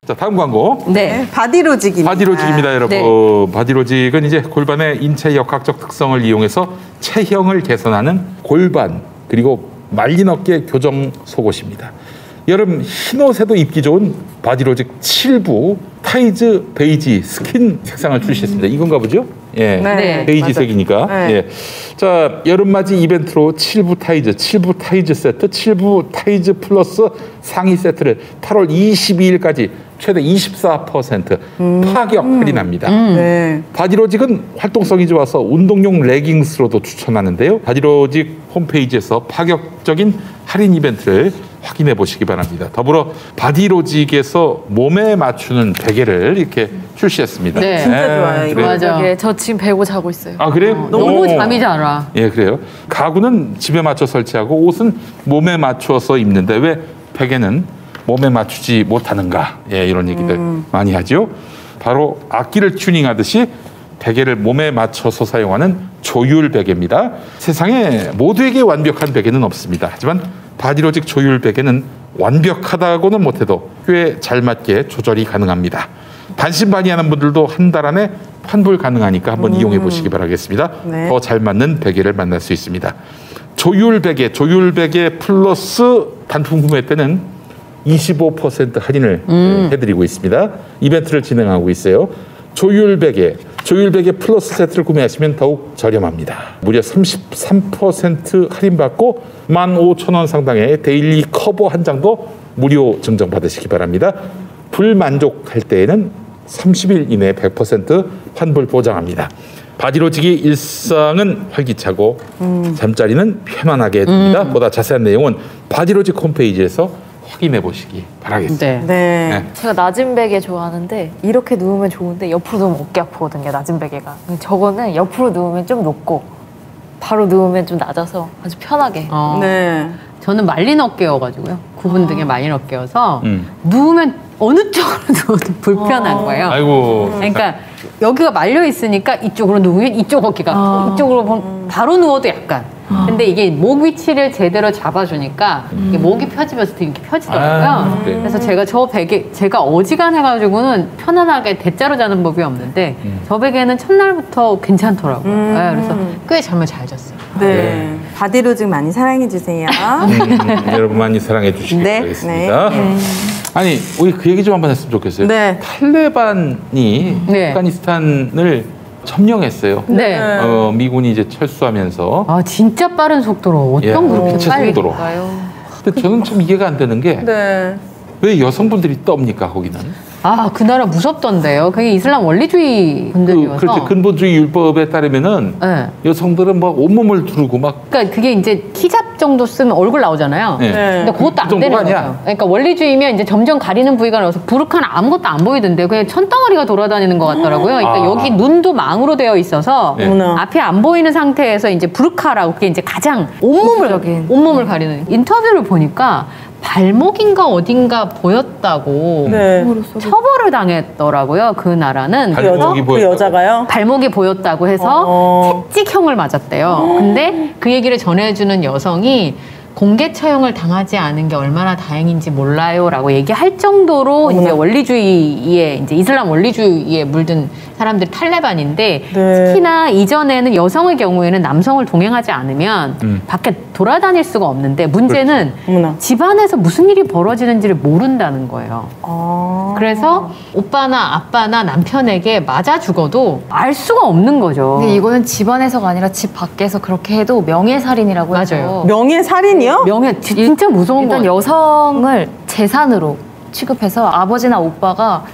자, 다음 광고. 네. 바디로직입니다. 바디로직입니다, 여러분. 네. 바디로직은 이제 골반의 인체 역학적 특성을 이용해서 체형을 개선하는 골반 그리고 말린 어깨 교정 속옷입니다. 여름 흰옷에도 입기 좋은 바디로직 7부 타이즈 베이지 스킨 색상을 출시했습니다. 이건가 보죠? 예, 네, 베이지색이니까. 네. 예. 자, 여름맞이 이벤트로 7부 타이즈 세트, 7부 타이즈 플러스 상의 세트를 8월 22일까지 최대 24% 파격 할인합니다. 네. 바디로직은 활동성이 좋아서 운동용 레깅스로도 추천하는데요. 바디로직 홈페이지에서 파격적인 할인 이벤트를 확인해 보시기 바랍니다. 더불어 바디로직에서 몸에 맞추는 베개를 이렇게 출시했습니다. 네. 진짜 좋아요. 이거. 맞아. 저 지금 베고 자고 있어요. 아, 그래요? 너무 잠이 잘 와. 예, 그래요. 가구는 집에 맞춰 설치하고 옷은 몸에 맞추어서 입는데 왜 베개는 몸에 맞추지 못하는가? 예, 이런 얘기들 많이 하죠. 바로 악기를 튜닝하듯이 베개를 몸에 맞춰서 사용하는 조율 베개입니다. 세상에 모두에게 완벽한 베개는 없습니다. 하지만 바디로직 조율 베개는 완벽하다고는 못해도 꽤 잘 맞게 조절이 가능합니다. 반신반의하는 분들도 한 달 안에 환불 가능하니까 한번 이용해 보시기 바라겠습니다. 네. 더 잘 맞는 베개를 만날 수 있습니다. 조율 베개 플러스 단품 구매 때는 25% 할인을 해드리고 있습니다. 이벤트를 진행하고 있어요. 조율 베개 플러스 세트를 구매하시면 더욱 저렴합니다. 무려 33% 할인받고 15,000원 상당의 데일리 커버 한 장도 무료 증정받으시기 바랍니다. 불만족할 때에는 30일 이내 100% 환불 보장합니다. 바디로직이 일상은 활기차고 잠자리는 편안하게 해줍니다. 보다 자세한 내용은 바디로직 홈페이지에서 확인해 보시기 바라겠습니다. 네. 네. 제가 낮은 베개 좋아하는데 이렇게 누우면 좋은데 옆으로 누우면 어깨 아프거든요. 낮은 베개가. 저거는 옆으로 누우면 좀 높고 바로 누우면 좀 낮아서 아주 편하게. 네. 저는 말린 어깨여가지고요. 구분 등에 말린 어깨여서 누우면 어느 쪽으로 누워도 불편한 거예요. 아이고. 그러니까 여기가 말려 있으니까 이쪽으로 누우면 이쪽 어깨가 이쪽으로 보면 바로 누워도 약간. 근데 이게 목 위치를 제대로 잡아주니까 이게 목이 펴지면서 이렇게 펴지더라고요. 네. 그래서 제가 저 베개 제가 어지간해가지고는 편안하게 대자로 자는 법이 없는데 저 베개는 첫날부터 괜찮더라고요. 네, 그래서 꽤 잠을 잘 잤어요. 네. 바디로직 많이 사랑해주세요. 여러분 많이 사랑해 주시기 네. 바라겠습니다. 네. 아니, 우리 그 얘기 좀 한번 했으면 좋겠어요. 네. 탈레반이 네. 아프가니스탄을 점령했어요. 네. 미군이 이제 철수하면서. 아 진짜 빠른 속도로 어떤 그렇게 빛의 빨리 속도로. 근데 저는 참 이해가 안 되는 게 왜 네. 여성분들이 떱니까 거기는? 아 그 나라 무섭던데요. 그게 이슬람 원리주의 분들이어서. 그렇죠. 근본주의 율법에 따르면은 네. 여성들은 막 온몸을 두르고 막. 그러니까 그게 이제 히잡 정도 쓰면 얼굴 나오잖아요. 네. 근데 그것도 안 그 되는 정도가 아니야. 거예요. 그러니까 원리주의면 이제 점점 가리는 부위가 나와서 부르카는 아무것도 안 보이던데 그냥 천덩어리가 돌아다니는 것 같더라고요. 그러니까 여기 눈도 망으로 되어 있어서 네. 앞이 안 보이는 상태에서 이제 부르카라고 그게 이제 가장 온몸을 가리는 인터뷰를 보니까 발목인가 어딘가 보였다고 네. 처벌을 당했더라고요. 그 나라는. 발목이 그 여자가요? 발목이 보였다고 해서 채찍형을 맞았대요. 근데 그 얘기를 전해주는 여성이 공개 처형을 당하지 않은 게 얼마나 다행인지 몰라요라고 얘기할 정도로 이제 원리주의에 이제 이슬람 원리주의에 물든 사람들이 탈레반인데 네. 특히나 이전에는 여성의 경우에는 남성을 동행하지 않으면 밖에 돌아다닐 수가 없는데 문제는 어머나. 집안에서 무슨 일이 벌어지는지를 모른다는 거예요. 그래서 오빠나 아빠나 남편에게 맞아 죽어도 알 수가 없는 거죠. 근데 이거는 집안에서가 아니라 집 밖에서 그렇게 해도 명예살인이라고 해서 맞아요. 명예살인이요? 진짜 무서운 일단 거예요. 여성을 재산으로 취급해서 아버지나 오빠가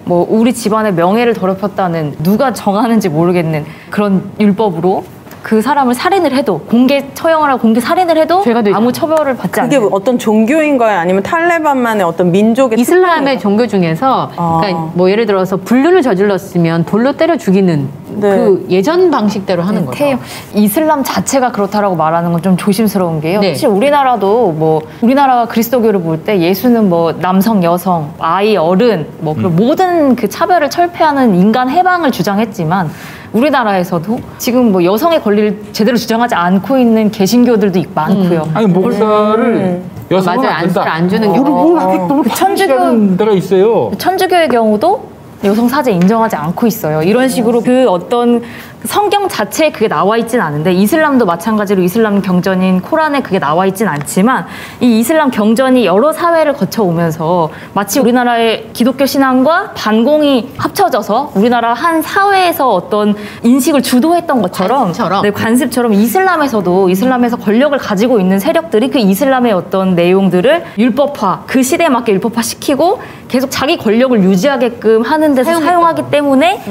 뭐 우리 집안의 명예를 더럽혔다는 누가 정하는지 모르겠는 그런 율법으로 그 사람을 살인을 해도 공개 처형을 하고 공개 살인을 해도 죄가 되죠. 아무 처벌을 받지 그게 않아요. 어떤 종교인 거예요? 아니면 탈레반만의 어떤 민족의 이슬람의 종교 중에서 그러니까 뭐 예를 들어서 불륜을 저질렀으면 돌로 때려 죽이는 그 예전 방식대로 하는 거죠. 이슬람 자체가 그렇다라고 말하는 건 좀 조심스러운 게요. 네. 사실 우리나라도 뭐 우리나라가 그리스도교를 볼 때 예수는 뭐 남성, 여성, 아이, 어른 뭐 그런 모든 그 차별을 철폐하는 인간 해방을 주장했지만 우리나라에서도 지금 뭐 여성의 권리를 제대로 주장하지 않고 있는 개신교들도 많고요. 아니 목사를 여성은 맞아요. 안 된다. 안수를 안 주는 그리고 경우. 하객도로 천주교- 천주교 데가 있어요. 천주교의 경우도 여성 사제 인정하지 않고 있어요. 이런 식으로 그 어떤 성경 자체에 그게 나와 있진 않은데 이슬람도 마찬가지로 이슬람 경전인 코란에 그게 나와 있진 않지만 이 이슬람 경전이 여러 사회를 거쳐오면서 마치 우리나라의 기독교 신앙과 반공이 합쳐져서 우리나라 한 사회에서 어떤 인식을 주도했던 것처럼 관습처럼. 네, 관습처럼 이슬람에서 권력을 가지고 있는 세력들이 그 이슬람의 어떤 내용들을 율법화, 그 시대에 맞게 율법화 시키고 계속 자기 권력을 유지하게끔 하는 데서 사용하기 때문에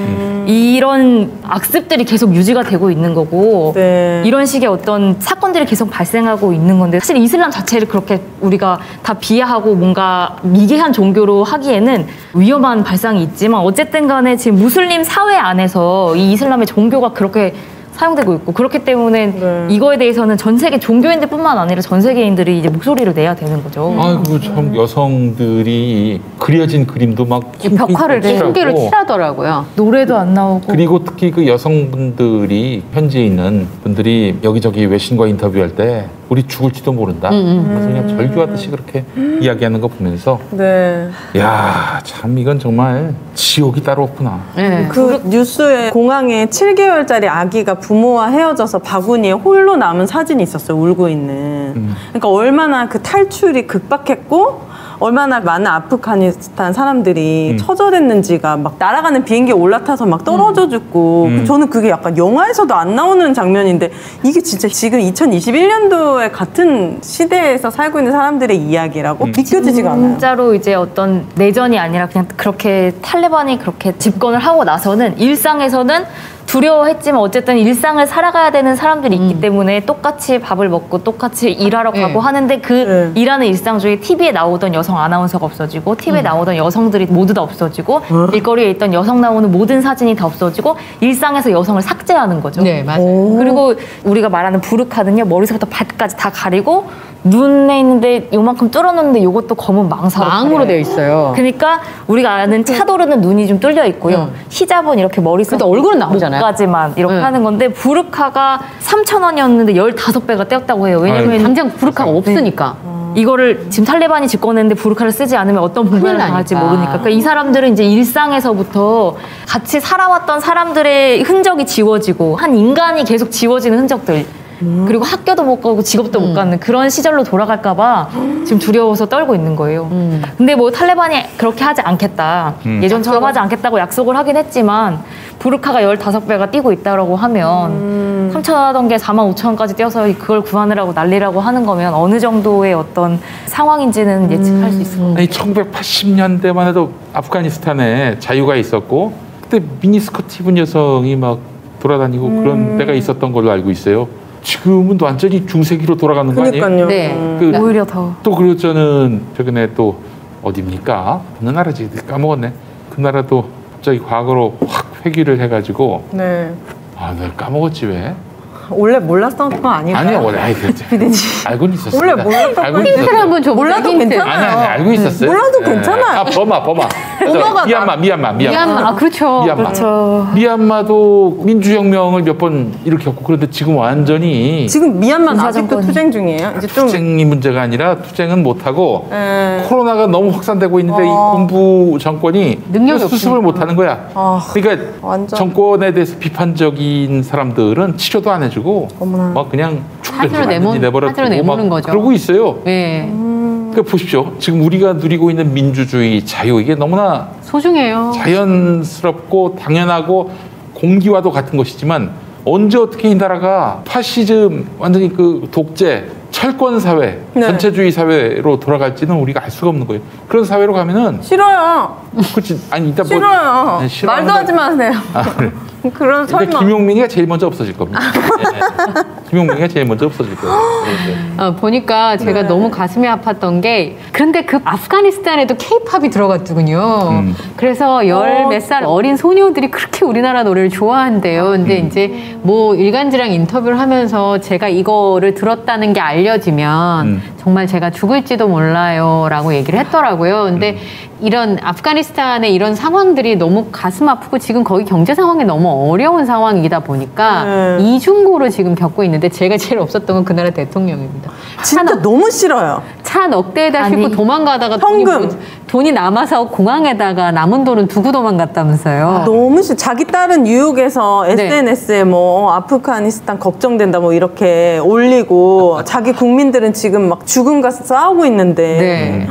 이런 악습들이 계속 유지가 되고 있는 거고 네. 이런 식의 어떤 사건들이 계속 발생하고 있는 건데 사실 이슬람 자체를 그렇게 우리가 다 비하하고 뭔가 미개한 종교로 하기에는 위험한 발상이 있지만 어쨌든 간에 지금 무슬림 사회 안에서 이 이슬람의 종교가 그렇게 사용되고 있고 그렇기 때문에 네. 이거에 대해서는 전 세계 종교인들뿐만 아니라 전 세계인들이 이제 목소리를 내야 되는 거죠. 아이고 참 여성들이 그려진 그림도 막 벽화를 칠하고 흰개로 칠하더라고요. 노래도 안 나오고 그리고 특히 그 여성분들이 현지에 있는 분들이 여기저기 외신과 인터뷰할 때 우리 죽을지도 모른다. 그래서 그냥 절규하듯이 그렇게 이야기하는 거 보면서 네. 야, 참 이건 정말 지옥이 따로 없구나. 네. 그 뉴스에 공항에 7개월짜리 아기가 부모와 헤어져서 바구니에 홀로 남은 사진이 있었어요. 울고 있는. 그러니까 얼마나 그 탈출이 급박했고 얼마나 많은 아프가니스탄 사람들이 처절했는지가 막 날아가는 비행기에 올라타서 막 떨어져 죽고 저는 그게 약간 영화에서도 안 나오는 장면인데 이게 진짜 지금 2021년도에 같은 시대에서 살고 있는 사람들의 이야기라고 믿겨지지가 않아요. 진짜로 이제 어떤 내전이 아니라 그냥 그렇게 탈레반이 그렇게 집권을 하고 나서는 일상에서는 두려워했지만 어쨌든 일상을 살아가야 되는 사람들이 있기 때문에 똑같이 밥을 먹고 똑같이 일하러 가고 하는데 그 일하는 일상 중에 TV에 나오던 여성 아나운서가 없어지고 TV에 나오던 여성들이 모두 다 없어지고 길거리에 있던 여성 나오는 모든 사진이 다 없어지고 일상에서 여성을 삭제하는 거죠. 네, 맞아요. 그리고 우리가 말하는 부르카는요 머리서부터 발끝까지 다 가리고 눈에 있는데 요만큼 뚫어놓는데 이것도 검은 망사로 망으로 되어 있어요. 그러니까 우리가 아는 차도르는 눈이 좀 뚫려 있고요. 히잡은 이렇게 머리서 근데 얼굴은 나오잖아요. 목까지만 이렇게 하는 건데 부르카가 3,000원이었는데 15배가 떼었다고 해요. 왜냐면 당장 부르카가 없으니까. 이거를 지금 탈레반이 집권했는데 부르카를 쓰지 않으면 어떤 봉변을 큰일 당할지 나니까. 모르니까. 그러니까 이 사람들은 이제 일상에서부터 같이 살아왔던 사람들의 흔적이 지워지고 한 인간이 계속 지워지는 흔적들. 그리고 학교도 못 가고 직업도 못 갖는 그런 시절로 돌아갈까봐 지금 두려워서 떨고 있는 거예요. 근데 뭐 탈레반이 그렇게 하지 않겠다. 예전처럼 하지 않겠다고 약속을 하긴 했지만 부르카가 15배가 뛰고 있다라고 하면 3,000원 하던 게 45,000원까지 뛰어서 그걸 구하느라고 난리라고 하는 거면 어느 정도의 어떤 상황인지는 예측할 수 있을 것 같아요. 아니 1980년대만 해도 아프가니스탄에 자유가 있었고 그때 미니스커트 입은 여성이 막 돌아다니고 그런 때가 있었던 걸로 알고 있어요. 지금은 완전히 중세기로 돌아가는 거 아니에요? 그러니까요. 네. 그, 오히려 더. 또 그리고 저는 최근에 또 어디입니까? 어느 나라지? 까먹었네. 그 나라도 갑자기 과거로 확 회귀를 해가지고 네. 아, 내가 까먹었지 왜? 원래 몰랐던 거 아닌가요? 아니야 원래 알고는 있었어요. 원래 몰랐던 알고는 힌트를 있었어요. 한번 줘. 몰라도 괜찮아요. 아니 알고 있었어요. 몰라도 예. 괜찮아요. 아 버마. 버마가 미얀마. 미얀마. 아, 그렇죠. 미얀마. 그렇죠. 미얀마도 민주혁명을 몇 번 일으켰고 그런데 지금 완전히 지금 미얀마는 아직도 군사정권이. 투쟁 중이에요. 이제 좀 투쟁이 문제가 아니라 투쟁은 못하고 예. 코로나가 너무 확산되고 있는데 이 군부 정권이 능력이 수습을 못하는 거야. 그러니까 완전. 정권에 대해서 비판적인 사람들은 치료도 안 해주고 어머나. 막 그냥 사지로 죽든지 사지로 내모는 거죠. 그러고 있어요. 네. 그러니까 보십시오. 지금 우리가 누리고 있는 민주주의, 자유 이게 너무나 소중해요. 자연스럽고 당연하고 공기와도 같은 것이지만 언제 어떻게 이 나라가 파시즘, 완전히 그 독재, 철권 사회, 네. 전체주의 사회로 돌아갈지는 우리가 알 수가 없는 거예요. 그런 사회로 가면은 싫어요. 그렇지 아니 이따 뭐 싫어요. 네, 싫어하는 말도 거- 하지 마세요. 아, 그래. 그런 설마. 그러니까 김용민이가 제일 먼저 없어질 겁니다. 네. 김용민이가 제일 먼저 없어질 거예요. 네. 보니까 제가 너무 가슴이 아팠던 게 그런데 그 아프가니스탄에도 케이팝이 들어갔더군요. 그래서 열 몇 살 어린 소녀들이 그렇게 우리나라 노래를 좋아한대요. 근데 이제 뭐 일간지랑 인터뷰를 하면서 제가 이거를 들었다는 게 알려지면 정말 제가 죽을지도 몰라요 라고 얘기를 했더라고요. 근데 이런 아프가니스탄의 이런 상황들이 너무 가슴 아프고 지금 거기 경제 상황이 너무 어려운 상황이다 보니까 이중고를 지금 겪고 있는데 제가 제일 없었던 건 그 나라 대통령입니다. 진짜 너무 싫어요. 차 넉 대에다 아니, 싣고 도망가다가 현금. 돈이 남아서 공항에다가 남은 돈은 두고 도망갔다면서요. 너무 자기 딸은 뉴욕에서 네. SNS에 뭐 아프가니스탄 걱정된다 뭐 이렇게 올리고 자기 국민들은 지금 막 죽음과 싸우고 있는데 네.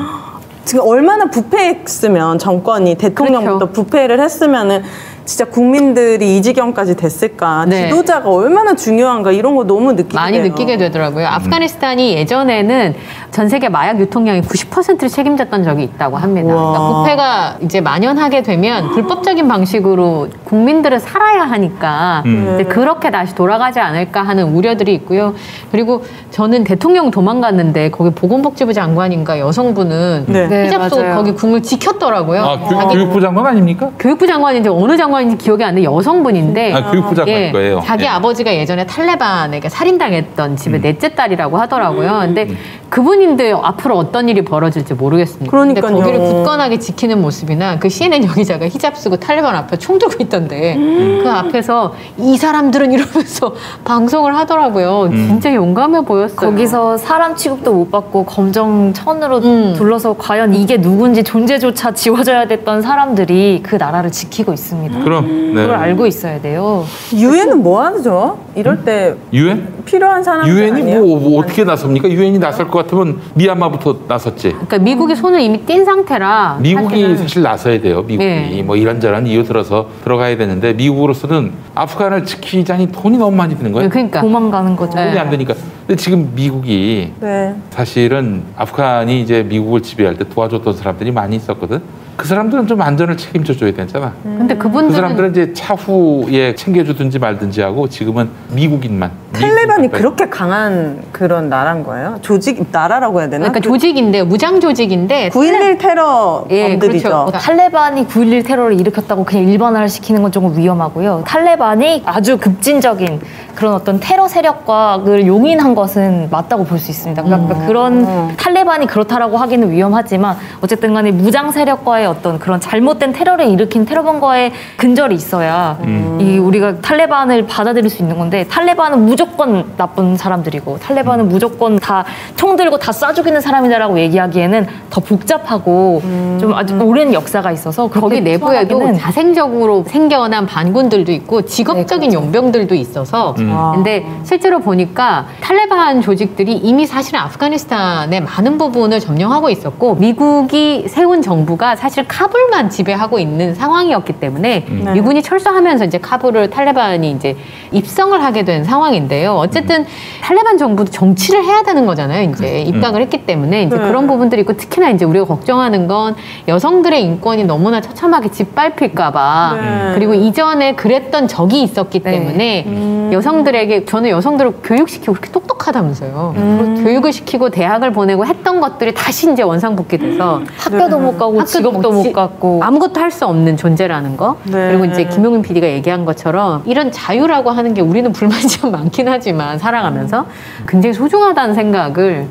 지금 얼마나 부패했으면 정권이 대통령부터 그렇죠. 부패를 했으면은 진짜 국민들이 이 지경까지 됐을까. 네. 지도자가 얼마나 중요한가 이런 거 너무 느끼게 많이 돼요. 느끼게 되더라고요. 아프가니스탄이 예전에는 전 세계 마약 유통량의 90%를 책임졌던 적이 있다고 합니다. 우와. 그러니까 부패가 이제 만연하게 되면 불법적인 방식으로 국민들은 살아야 하니까 이제 그렇게 다시 돌아가지 않을까 하는 우려들이 있고요. 그리고 저는 대통령 도망갔는데 거기 보건복지부 장관인가 여성분은 네. 네, 히잡 속 맞아요. 거기 국물 지켰더라고요. 아, 자기 교육부 장관 아닙니까? 교육부 장관인지 어느 장관인지 기억이 안 나는데 여성분인데 아, 교육부 장관일 거예요. 자기 예. 아버지가 예전에 탈레반에게 살인당했던 집의 넷째 딸이라고 하더라고요. 근데 그분인데 앞으로 어떤 일이 벌어질지 모르겠습니다. 그러니까요. 근데 거기를 굳건하게 지키는 모습이나 그 CNN 여기자가 히잡 쓰고 탈레반 앞에 총 들고 있던데 그 앞에서 이 사람들은 이러면서 방송을 하더라고요. 진짜 용감해 보였어요. 거기서 사람 취급도 못 받고 검정천으로 둘러서 과연 이게 누군지 존재조차 지워져야 됐던 사람들이 그 나라를 지키고 있습니다. 그럼 네. 그걸 알고 있어야 돼요. 유엔은 뭐 하죠? 이럴 때 유엔? 필요한 사람 유엔이 아니에요? 뭐 어떻게 나섭니까? 유엔이 나설 것 같으면 미얀마부터 나섰지. 그러니까 미국이 손을 이미 뗀 상태라 미국이 사실은 사실 나서야 돼요. 미국이 네. 뭐 이런저런 이유 들어서 들어가야 되는데 미국으로서는 아프간을 지키자니 돈이 너무 많이 드는 거예요. 그러니까 도망가는 거죠. 네. 돈이 안 되니까. 근데 지금 미국이 네. 사실은 아프간이 이제 미국을 지배할 때 도와줬던 사람들이 많이 있었거든. 그 사람들은 좀 안전을 책임져 줘야 되잖아. 근데 그 그분들은 사람들은 이제 차후에 챙겨주든지 말든지 하고 지금은 미국인만. 탈레반이 미국인만. 그렇게 강한 그런 나라인 거예요? 조직 나라라고 해야 되나? 그러니까 조직인데 무장 조직인데 9.11 테러 예, 범들이죠. 그렇죠. 탈레반이 9.11 테러를 일으켰다고 그냥 일반화를 시키는 건 조금 위험하고요. 탈레반이 아주 급진적인 그런 어떤 테러 세력과를 용인한 것은 맞다고 볼 수 있습니다. 그러니까 그런 탈레반이 그렇다라고 하기는 위험하지만 어쨌든 간에 무장 세력과의 어떤 그런 잘못된 테러를 일으킨 테러범과의 근절이 있어야 이 우리가 탈레반을 받아들일 수 있는 건데 탈레반은 무조건 나쁜 사람들이고 탈레반은 무조건 다 총 들고 다 쏴 죽이는 사람이다라고 얘기하기에는 더 복잡하고 좀 아주 오랜 역사가 있어서 거기 그렇게 내부에도 투하하기는 자생적으로 생겨난 반군들도 있고 직업적인 네, 그렇죠. 용병들도 있어서 근데 실제로 보니까 탈레반 조직들이 이미 사실은 아프가니스탄의 많은 부분을 점령하고 있었고 미국이 세운 정부가 사실 카불만 지배하고 있는 상황이었기 때문에 미군이 철수하면서 이제 카불을 탈레반이 이제 입성을 하게 된 상황인데요. 어쨌든 탈레반 정부도 정치를 해야 되는 거잖아요. 이제 입각을 했기 때문에 이제 그런 부분들이 있고 특히나 이제 우리가 걱정하는 건 여성들의 인권이 너무나 처참하게 짓밟힐까봐 네. 그리고 이전에 그랬던 적이 있었기 때문에 여성들에게 저는 여성들을 교육시키고 그렇게 똑똑하다면서요. 그리고 교육을 시키고 대학을 보내고 했던 것들이 다시 이제 원상복귀돼서 학교도 못 가고 직업도 못 갖고 아무것도 할 수 없는 존재라는 거. 네. 그리고 이제 김용민 PD가 얘기한 것처럼 이런 자유라고 하는 게 우리는 불만이 좀 많긴 하지만 살아가면서 굉장히 소중하다는 생각을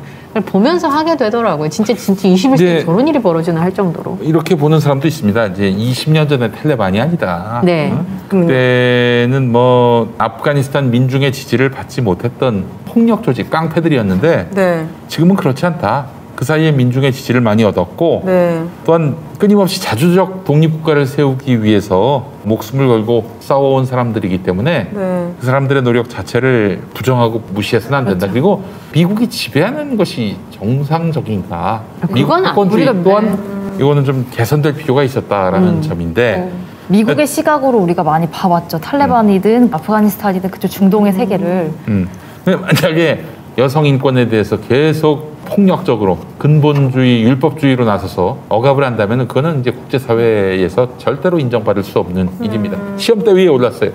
보면서 하게 되더라고요. 진짜 21세기에 네. 저런 일이 벌어지나 할 정도로. 이렇게 보는 사람도 있습니다. 이제 20년 전에 탈레반이 아니다. 네. 그때는 뭐 아프가니스탄 민중의 지지를 받지 못했던 폭력 조직 깡패들이었는데 네. 지금은 그렇지 않다. 그 사이에 민중의 지지를 많이 얻었고 네. 또한 끊임없이 자주적 독립국가를 세우기 위해서 목숨을 걸고 싸워온 사람들이기 때문에 네. 그 사람들의 노력 자체를 부정하고 무시해서는 안 된다. 그리고 미국이 지배하는 것이 정상적인가? 미국 그건 패권주의 우리가 또한 이거는 좀 개선될 필요가 있었다라는 점인데 미국의 시각으로 우리가 많이 봐왔죠. 탈레반이든 아프가니스탄이든 그쪽 중동의 세계를 근데 만약에 여성 인권에 대해서 계속 폭력적으로 근본주의, 율법주의로 나서서 억압을 한다면 그거는 이제 국제사회에서 절대로 인정받을 수 없는 일입니다. 시험대 위에 올랐어요.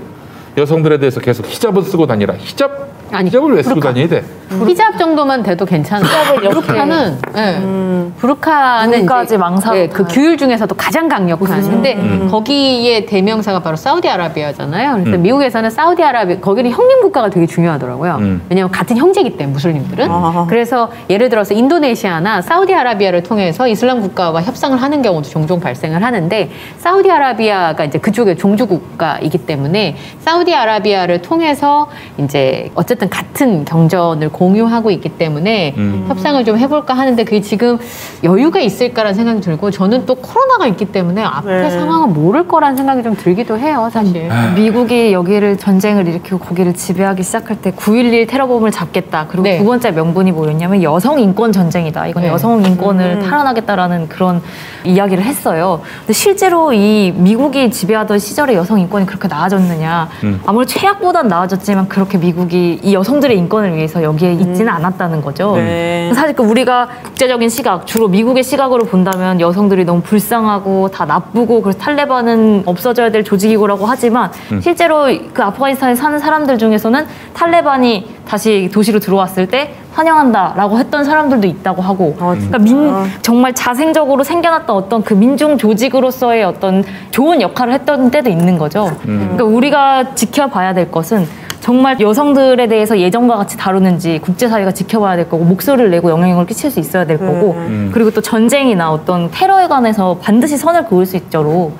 여성들에 대해서 계속 히잡을 쓰고 다니라. 히잡을 왜 쓰고 다녀야 돼? 히잡 정도만 돼도 괜찮은데 부르카는 부르카는 눈까지 이제 망사로 그 다. 규율 중에서도 가장 강력한 근데 거기에 대명사가 바로 사우디아라비아잖아요. 그래서 미국에서는 사우디아라비아 거기는 형님 국가가 되게 중요하더라고요. 왜냐하면 같은 형제이기 때문에 무슬림들은 그래서 예를 들어서 인도네시아나 사우디아라비아를 통해서 이슬람 국가와 협상을 하는 경우도 종종 발생을 하는데 사우디아라비아가 이제 그쪽의 종주 국가이기 때문에 사우디아라비아를 통해서 이제 어쨌든 같은 경전을 공유하고 있기 때문에 협상을 좀 해볼까 하는데 그게 지금 여유가 있을까라는 생각이 들고 저는 또 코로나가 있기 때문에 앞에 네. 상황은 모를 거라는 생각이 좀 들기도 해요, 사실. 미국이 여기를 전쟁을 일으키고 거기를 지배하기 시작할 때 9.11 테러범을 잡겠다. 그리고 네. 두 번째 명분이 뭐였냐면 여성 인권 전쟁이다. 이건 네. 여성 인권을 탈환하겠다라는 그런 이야기를 했어요. 근데 실제로 이 미국이 지배하던 시절에 여성 인권이 그렇게 나아졌느냐? 아무리 최악보단 나아졌지만 그렇게 미국이 이 여성들의 인권을 위해서 여기에 있지는 않았다는 거죠. 네. 사실 그 우리가 국제적인 시각, 주로 미국의 시각으로 본다면 여성들이 너무 불쌍하고 다 나쁘고 그래서 탈레반은 없어져야 될 조직이고라고 하지만 실제로 그 아프가니스탄에 사는 사람들 중에서는 탈레반이 다시 도시로 들어왔을 때 환영한다라고 했던 사람들도 있다고 하고 그러니까 정말 자생적으로 생겨났던 어떤 그 민중 조직으로서의 어떤 좋은 역할을 했던 때도 있는 거죠. 그러니까 우리가 지켜봐야 될 것은 정말 여성들에 대해서 예전과 같이 다루는지 국제사회가 지켜봐야 될 거고 목소리를 내고 영향력을 끼칠 수 있어야 될 거고 그리고 또 전쟁이나 어떤 테러에 관해서 반드시 선을 그을 수 있도록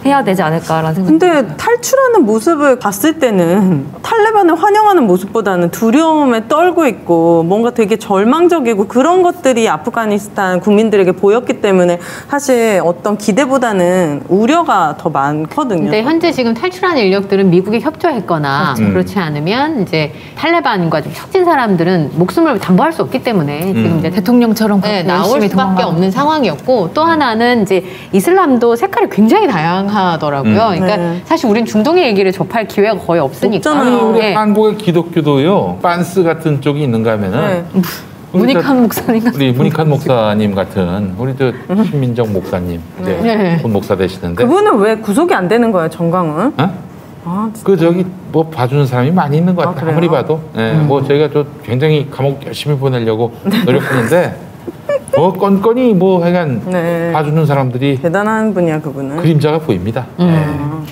해야 되지 않을까라는 생각이 근데 듭니다. 탈출하는 모습을 봤을 때는 탈레반을 환영하는 모습보다는 두려움에 떨고 있고 뭔가 되게 절망적이고 그런 것들이 아프가니스탄 국민들에게 보였기 때문에 사실 어떤 기대보다는 우려가 더 많거든요. 근데 현재 지금 탈출한 인력들은 미국에 협조했거나 그렇지 않으면 이제 탈레반과 좀 척진 사람들은 목숨을 담보할 수 없기 때문에 지금 이제 대통령처럼 네, 그렇게 나올 열심히 수밖에 도망가고. 없는 상황이었고 또 하나는 이제 이슬람도 색깔이 굉장히 다양하더라고요. 그러니까 네. 사실 우린 중동의 얘기를 접할 기회가 거의 없으니까. 없잖아요. 우리 네. 한국의 기독교도요. 빤스 같은 쪽이 있는가 하면은 네. 문익환 목사님 우리 문익환 목사님 같은 우리 저 신민정 목사님, 네. 본 목사 되시는데. 그분은 왜 구속이 안 되는 거예요, 정광훈? 어? 아, 진짜. 그 저기 뭐 봐주는 사람이 많이 있는 것 같아요. 그래요? 아무리 봐도. 예, 뭐 저희가 저 굉장히 감옥 열심히 보내려고 노력하는데 뭐 건건이 뭐 하여간 네. 봐주는 사람들이 대단한 분이야, 그분은. 그림자가 보입니다.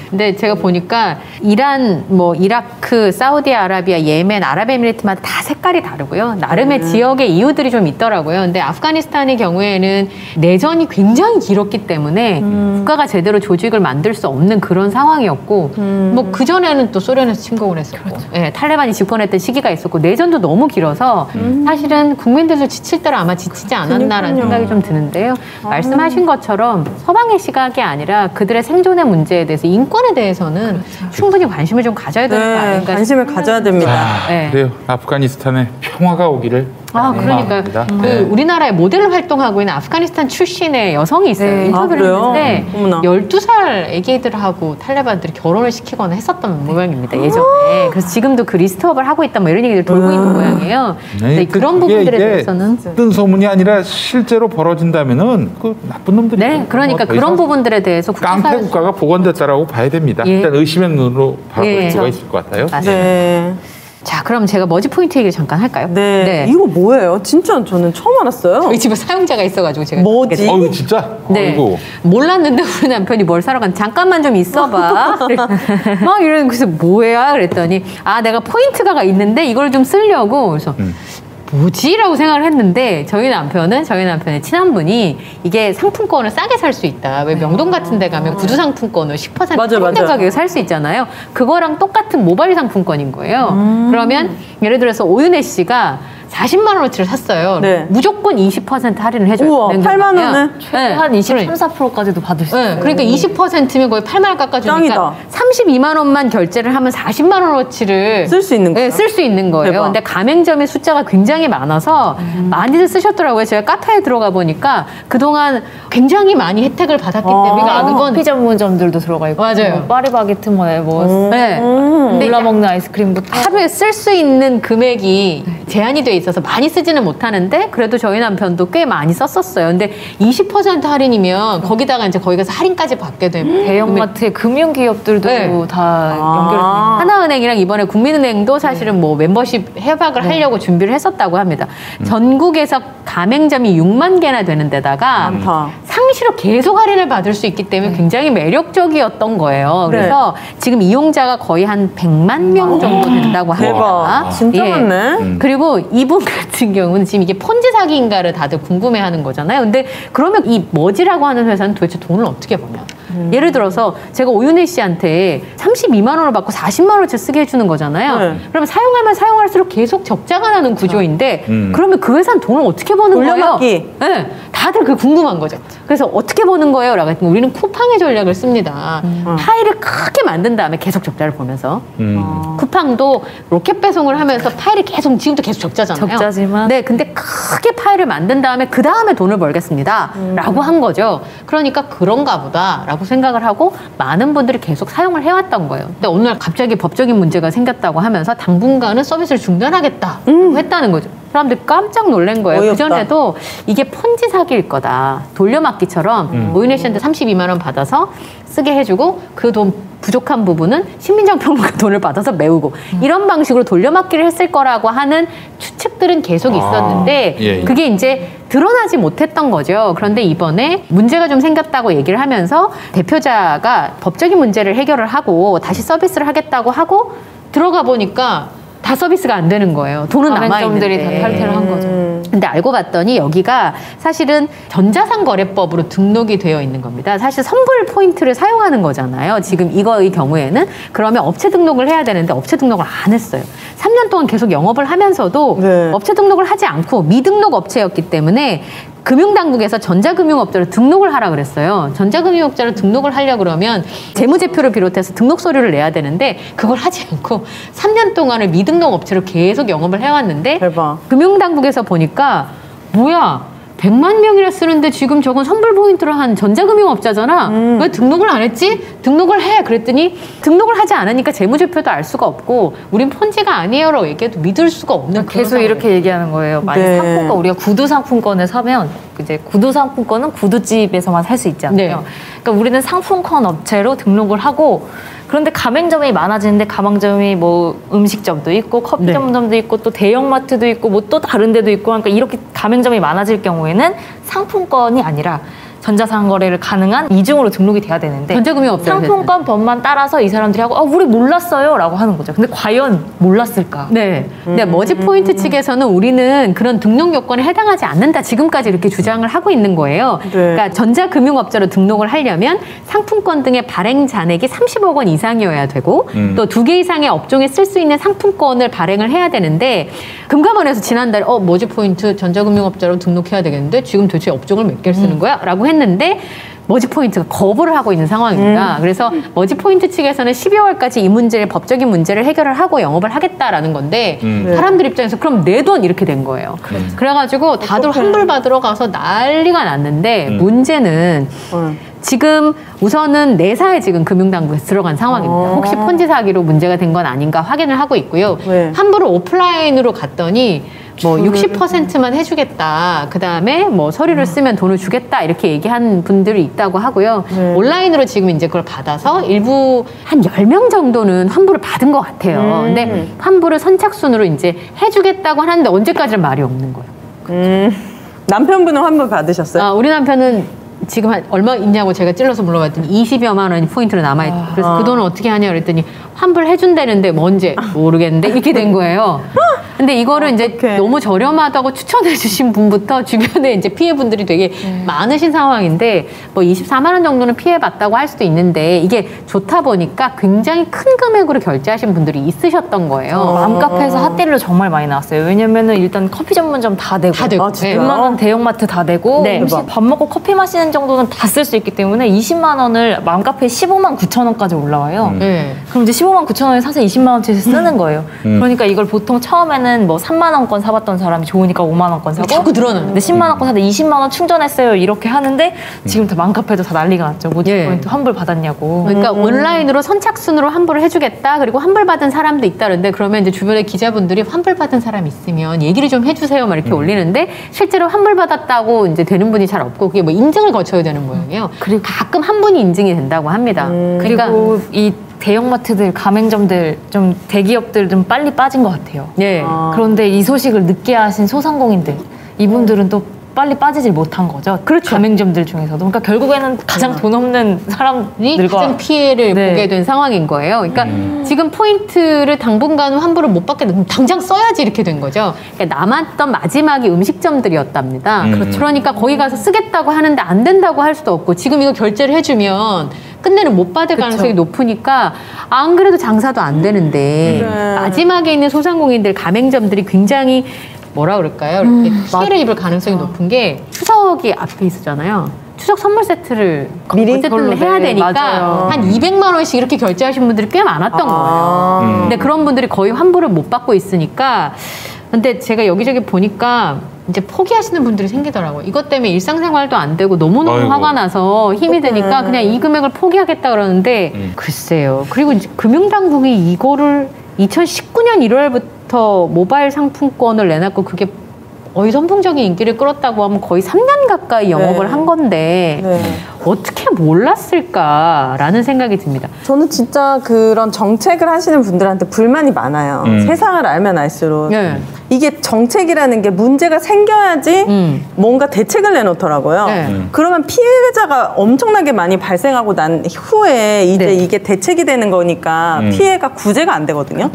근데 제가 보니까 이란, 뭐 이라크, 사우디아라비아, 예멘, 아랍에미리트마다 다 색깔이 다르고요. 나름의 지역의 이유들이 좀 있더라고요. 근데 아프가니스탄의 경우에는 내전이 굉장히 길었기 때문에 국가가 제대로 조직을 만들 수 없는 그런 상황이었고 뭐 그전에는 또 소련에서 침공을 했었고 예, 탈레반이 집권했던 시기가 있었고 내전도 너무 길어서 사실은 국민들도 지칠 대로 아마 지치지 않았나라는 생각이 좀 드는데요. 말씀하신 것처럼 서방의 시각이 아니라 그들의 생존의 문제에 대해서 인권에 대해서는 충분히 관심을 좀 가져야 되는 거 네, 아닌가 관심을 가져야 됩니다. 아, 네. 그래요. 아프가니스탄에 평화가 오기를 그러니까 바랍니다. 그 우리나라의 모델로 활동하고 있는 아프가니스탄 출신의 여성이 있어요. 네. 인터뷰를 그래요? 했는데 어머나. 12살 애기들하고 탈레반들이 결혼을 시키거나 했었던 모양입니다. 예전에. 그래서 지금도 그 리스트업을 하고 있다 뭐 이런 얘기들 돌고 있는 모양이에요. 근데 그런 부분들에 대해서는 뜬 소문이 아니라 실제로 벌어진다면은 그 나쁜 놈들이 네, 그러니까 더 그런 이상 부분들에 대해서 깡패 국제사회 국가가 복원됐다라고 봐야 됩니다. 예. 일단 의심의 눈으로 바라볼 예. 필요가 있을 것 같아요. 맞아요. 네. 자, 그럼 제가 머지 포인트 얘기를 잠깐 할까요? 네. 이거 뭐예요? 진짜 저는 처음 알았어요. 저희 집에 사용자가 있어가지고 제가 뭐지? 어이구 진짜? 네. 어이구. 몰랐는데 우리 남편이 뭘 사러 갔는데 잠깐만 좀 있어봐. 막 이러는 그래서 뭐야? 그랬더니 내가 포인트가 있는데 이걸 좀 쓰려고 그래서 뭐지? 라고 생각을 했는데 저희 남편의 친한 분이 이게 상품권을 싸게 살 수 있다. 왜 명동 같은 데 가면 구두 상품권을 10% 맞아, 할인된 맞아. 가격에 살 수 있잖아요. 그거랑 똑같은 모바일 상품권인 거예요. 그러면 예를 들어서 오윤혜 씨가 40만 원어치를 샀어요. 네. 무조건 20% 할인을 해줘요. 우와, 8만 원에? 네. 한 23, 4%까지도 받을 수 있어요. 네, 그러니까 20%면 거의 8만 원 깎아주니까 짱이다. 32만 원만 결제를 하면 40만 원어치를 쓸 수 있는 거예요? 네, 쓸 수 있는 거예요. 대박. 근데 가맹점의 숫자가 굉장히 많아서 많이들 쓰셨더라고요. 제가 카페에 들어가 보니까 그동안 굉장히 많이 혜택을 받았기 때문에 그건 커피 전문점들도 들어가 있고 맞아요. 뭐 파리바게트 뭐 네. 골라 먹는 아이스크림부터 하루에 쓸 수 있는 금액이 제한이 돼 있어서 많이 쓰지는 못하는데 그래도 저희 남편도 꽤 많이 썼었어요. 근데 20% 할인이면 거기다가 이제 거기 가서 할인까지 받게 되면 대형마트의 금융기업들도 네. 다 연결이 돼 하나은행이랑 이번에 국민은행도 사실은 뭐 멤버십 해박을 하려고 준비를 했었다고 합니다. 전국에서 가맹점이 6만 개나 되는 데다가 많다. 상시로 계속 할인을 받을 수 있기 때문에 굉장히 매력적이었던 거예요. 그래서 지금 이용자가 거의 한 100만 명 정도 된다고 합니다. 대박. 진짜 많네. 그리고 이분 같은 경우는 지금 이게 폰지 사기인가를 다들 궁금해하는 거잖아요. 근데 그러면 이 머지라고 하는 회사는 도대체 돈을 어떻게 버냐? 예를 들어서 제가 오윤혜 씨한테 32만 원을 받고 40만 원어치 쓰게 해주는 거잖아요. 네. 그러면 사용하면 사용할수록 계속 적자가 나는 구조인데 그러면 그 회사는 돈을 어떻게 버는 거예요? 돌려받기. 네, 다들 그게 궁금한 거죠. 그래서 어떻게 버는 거예요? 라고 했더니 우리는 쿠팡의 전략을 씁니다. 파일을 크게 만든 다음에 계속 적자를 보면서 쿠팡도 로켓 배송을 하면서 파일이 계속 지금도 계속 적자잖아요. 적자지만. 네, 근데 크게 파일을 만든 다음에 그 다음에 돈을 벌겠습니다. 라고 한 거죠. 그러니까 그런가 보다 라고 생각을 하고 많은 분들이 계속 사용을 해왔던 거예요. 근데 어느 날 갑자기 법적인 문제가 생겼다고 하면서 당분간은 서비스를 중단하겠다고 했다는 거죠. 사람들이 깜짝 놀란 거예요. 어이없다. 그전에도 이게 폰지 사기일 거다. 돌려막기처럼 오윤혜 씨한테 32만 원 받아서 쓰게 해주고 그 돈 부족한 부분은 신민정평론가 돈을 받아서 메우고 이런 방식으로 돌려막기를 했을 거라고 하는 추측들은 계속 있었는데 예. 그게 이제 드러나지 못했던 거죠. 그런데 이번에 문제가 좀 생겼다고 얘기를 하면서 대표자가 법적인 문제를 해결을 하고 다시 서비스를 하겠다고 하고 들어가 보니까 다 서비스가 안 되는 거예요. 돈은 가맹점들이 남아있는데. 다 탈퇴를 한 거죠. 근데 알고 봤더니 여기가 사실은 전자상거래법으로 등록이 되어 있는 겁니다. 사실 선불 포인트를 사용하는 거잖아요. 지금 이거의 경우에는 그러면 업체 등록을 해야 되는데 업체 등록을 안 했어요. 3년 동안 계속 영업을 하면서도 네. 업체 등록을 하지 않고 미등록 업체였기 때문에 금융당국에서 전자금융업자로 등록을 하라 그랬어요. 전자금융업자로 등록을 하려고 그러면 재무제표를 비롯해서 등록 서류를 내야 되는데 그걸 하지 않고 3년 동안을 미등록 업체로 계속 영업을 해왔는데 대박. 금융당국에서 보니까 뭐야 100만 명이나 쓰는데 지금 저건 선불 포인트로 한 전자금융업자잖아. 왜 등록을 안 했지? 등록을 해. 그랬더니 등록을 하지 않으니까 재무제표도 알 수가 없고 우린 폰지가 아니에요라고 얘기해도 믿을 수가 없는 계속 이렇게 얘기하는 거예요. 만약 네. 상품권 우리가 구두 상품권을 사면 이제 구두 상품권은 구두집에서만 살 수 있잖아요. 네. 그러니까 우리는 상품권 업체로 등록을 하고 그런데 가맹점이 많아지는데 가맹점이 뭐 음식점도 있고 커피 네. 전문점도 있고 또 대형마트도 있고 뭐 또 다른 데도 있고 그러니까 이렇게 가맹점이 많아질 경우에는 상품권이 아니라 전자상거래를 가능한 이중으로 등록이 돼야 되는데 전자금융업자 상품권 법만 따라서 이 사람들이 하고 우리 몰랐어요 라고 하는 거죠. 근데 과연 몰랐을까? 네. 근데 머지포인트 측에서는 우리는 그런 등록 요건에 해당하지 않는다. 지금까지 이렇게 주장을 하고 있는 거예요. 네. 그러니까 전자금융업자로 등록을 하려면 상품권 등의 발행 잔액이 30억 원 이상이어야 되고 또 2개 이상의 업종에 쓸 수 있는 상품권을 발행을 해야 되는데 금감원에서 지난달에 머지포인트 전자금융업자로 등록해야 되겠는데 지금 도대체 업종을 몇 개를 쓰는 거야? 라고 했는데 머지포인트가 거부를 하고 있는 상황입니다. 그래서 머지포인트 측에서는 12월까지 이 문제를 법적인 문제를 해결을 하고 영업을 하겠다라는 건데 사람들 입장에서 그럼 내 돈 이렇게 된 거예요. 그래가지고 다들 환불 받으러 가서 난리가 났는데 문제는 지금 우선은 내사에 지금 금융당국에 들어간 상황입니다. 혹시 폰지 사기로 문제가 된 건 아닌가 확인을 하고 있고요. 네. 환불을 오프라인으로 갔더니 뭐 60%만 해주겠다. 그 다음에 뭐 서류를 쓰면 돈을 주겠다. 이렇게 얘기한 분들이 있다고 하고요. 온라인으로 지금 이제 그걸 받아서 일부 한 10명 정도는 환불을 받은 것 같아요. 근데 환불을 선착순으로 이제 해주겠다고 하는데 언제까지는 말이 없는 거예요. 남편분은 환불 받으셨어요? 우리 남편은 지금 한 얼마 있냐고 제가 찔러서 물어봤더니 20여만 원이 포인트로 남아있고 그래서 그 돈을 어떻게 하냐 그랬더니 환불해준다는데 뭐 언제 모르겠는데 이렇게 된 거예요. 근데 이거를 이제 어떡해. 너무 저렴하다고 추천해주신 분부터 주변에 이제 피해분들이 되게 많으신 상황인데 뭐 24만 원 정도는 피해봤다고 할 수도 있는데 이게 좋다 보니까 굉장히 큰 금액으로 결제하신 분들이 있으셨던 거예요. 맘카페에서 핫딜로 정말 많이 나왔어요. 왜냐면은 일단 커피 전문점 다 되고, 다 되고. 아, 진짜요? 웬만한 대형마트 다 되고, 네. 음식 밥 먹고 커피 마시는 정도는 다 쓸 수 있기 때문에 20만 원을 맘카페에 15만 9천 원까지 올라와요. 네. 그럼 이제 15만 9천 원에 사서 20만 원치를 쓰는 거예요. 그러니까 이걸 보통 처음에는 뭐 3만 원권 사봤던 사람이 좋으니까 5만 원권 사고 자꾸 늘어나는 근데 10만 원권 사다 20만 원 충전했어요 이렇게 하는데 지금 다 맘카페도 다 난리가 났죠. 모지포인트 환불 받았냐고. 그러니까 온라인으로 선착순으로 환불을 해주겠다. 그리고 환불받은 사람도 있다는데 그러면 이제 주변에 기자분들이 환불받은 사람 있으면 얘기를 좀 해주세요. 막 이렇게 올리는데 실제로 환불받았다고 이제 되는 분이 잘 없고 그게 뭐 인증을 거쳐야 되는 모양이에요. 그리고 가끔 한 분이 인증이 된다고 합니다. 그러니까 그리고 이 대형마트들, 가맹점들, 좀 대기업들 좀 빨리 빠진 것 같아요. 예. 그런데 이 소식을 늦게 하신 소상공인들, 이분들은 또 빨리 빠지질 못한 거죠. 그렇죠. 가맹점들 중에서도. 그러니까 결국에는 가장 돈 없는 사람들과 가장 피해를 네. 보게 된 상황인 거예요. 그러니까 지금 포인트를 당분간은 환불을 못 받게 되면 당장 써야지 이렇게 된 거죠. 그러니까 남았던 마지막이 음식점들이었답니다. 그러니까 거기 가서 쓰겠다고 하는데 안 된다고 할 수도 없고 지금 이거 결제를 해주면 끝내는 못 받을 가능성이 높으니까 안 그래도 장사도 안 되는데 마지막에 있는 소상공인들 가맹점들이 굉장히 뭐라 그럴까요? 이렇게 피해를 입을 가능성이 높은 게 추석이 앞에 있었잖아요. 추석 선물 세트를 미리 어쨌든 해야 네, 되니까 맞아요. 한 200만 원씩 이렇게 결제하신 분들이 꽤 많았던 거예요. 근데 그런 분들이 거의 환불을 못 받고 있으니까 근데 제가 여기저기 보니까 이제 포기하시는 분들이 생기더라고요. 이것 때문에 일상생활도 안 되고 너무너무 아이고. 화가 나서 힘이 드니까 그냥 이 금액을 포기하겠다 그러는데 글쎄요. 그리고 이제 금융당국이 이거를 2019년 1월부터 모바일 상품권을 내놨고 그게 거의 선풍적인 인기를 끌었다고 하면 거의 3년 가까이 영업을 네. 한 건데 네. 어떻게 몰랐을까라는 생각이 듭니다. 저는 진짜 그런 정책을 하시는 분들한테 불만이 많아요. 세상을 알면 알수록. 네. 이게 정책이라는 게 문제가 생겨야지 뭔가 대책을 내놓더라고요. 네. 그러면 피해자가 엄청나게 많이 발생하고 난 후에 이제 네. 이게 대책이 되는 거니까 피해가 구제가 안 되거든요.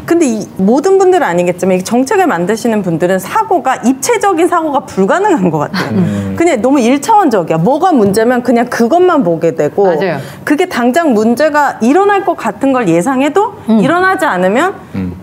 근데 이 모든 분들은 아니겠지만 이 정책을 만드시는 분들은 사고가 입체적인 사고가 불가능한 것 같아요. 그냥 너무 1차원적이야. 뭐가 문제면 그냥 그것만 보게 되고 맞아요. 그게 당장 문제가 일어날 것 같은 걸 예상해도 일어나지 않으면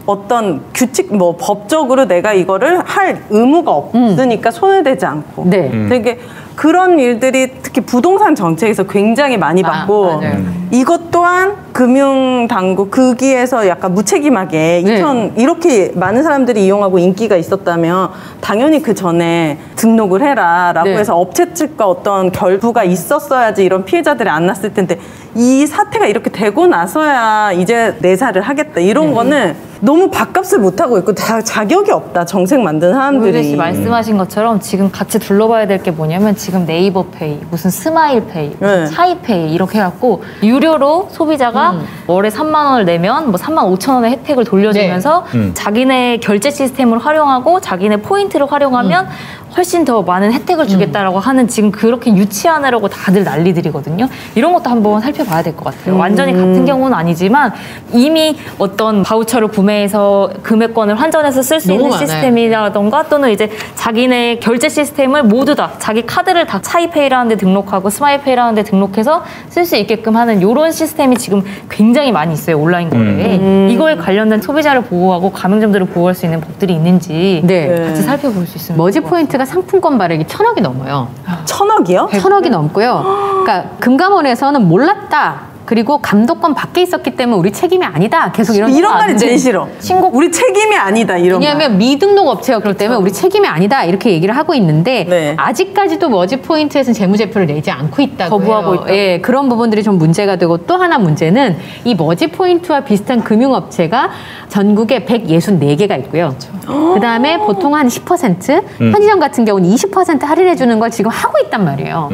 어떤 규칙 뭐 법적으로 내가 이거를 할 의무가 없으니까 손을 대지 않고 네. 되게 그런 일들이 특히 부동산 정책에서 굉장히 많이 받고 맞아요. 이것 또한 금융당국 거기에서 약간 무책임하게 네. 이렇게 많은 사람들이 이용하고 인기가 있었다면 당연히 그 전에 등록을 해라라고 네. 해서 업체 측과 어떤 결부가 있었어야지 이런 피해자들이 안 났을 텐데 이 사태가 이렇게 되고 나서야 이제 내사를 하겠다 이런 거는 너무 밥값을 못 하고 있고 다 자격이 없다 정책 만든 오유재 사람들이. 씨 말씀하신 것처럼 지금 같이 둘러봐야 될 게 뭐냐면 지금 네이버페이, 무슨 스마일페이, 네. 차이페이 이렇게 해갖고 유료로 소비자가 월에 3만 원을 내면 뭐 3만 5천 원의 혜택을 돌려주면서 자기네 결제 시스템을 활용하고 자기네 포인트를 활용하면 훨씬 더 많은 혜택을 주겠다라고 하는 지금 그렇게 유치하느라고 다들 난리들이거든요. 이런 것도 한번 살펴봐야 될 것 같아요. 완전히 같은 경우는 아니지만 이미 어떤 바우처를 구매해서 금액권을 환전해서 쓸 수 있는 많아요. 시스템이라던가 또는 이제 자기네 결제 시스템을 모두 다 자기 카드를 다 차이페이라는 데 등록하고 스마일페이라는 데 등록해서 쓸 수 있게끔 하는 이런 시스템이 지금 굉장히 많이 있어요. 온라인 거래에. 이거에 관련된 소비자를 보호하고 가맹점들을 보호할 수 있는 법들이 있는지 네. 같이 살펴볼 수 있으면 머지 좋을 것 같아요. 포인트가 상품권 발행이 1,000억이 넘어요. 1,000억이요? 1,000억이 넘고요. 그러니까 금감원에서는 몰랐다. 그리고 감독권 밖에 있었기 때문에 우리 책임이 아니다. 계속 이런 말이 제일 싫어. 우리 책임이 아니다 이런 말. 왜냐하면 미등록 업체였기 때문에 우리 책임이 아니다 이렇게 얘기를 하고 있는데 네. 아직까지도 머지 포인트에서는 재무제표를 내지 않고 있다고 거부하고 해요. 있다. 예, 그런 부분들이 좀 문제가 되고 또 하나 문제는 이 머지 포인트와 비슷한 금융업체가 전국에 164개가 있고요. 그다음에 보통 한 10%, 편의점 같은 경우는 20% 할인해 주는 걸 지금 하고 있단 말이에요.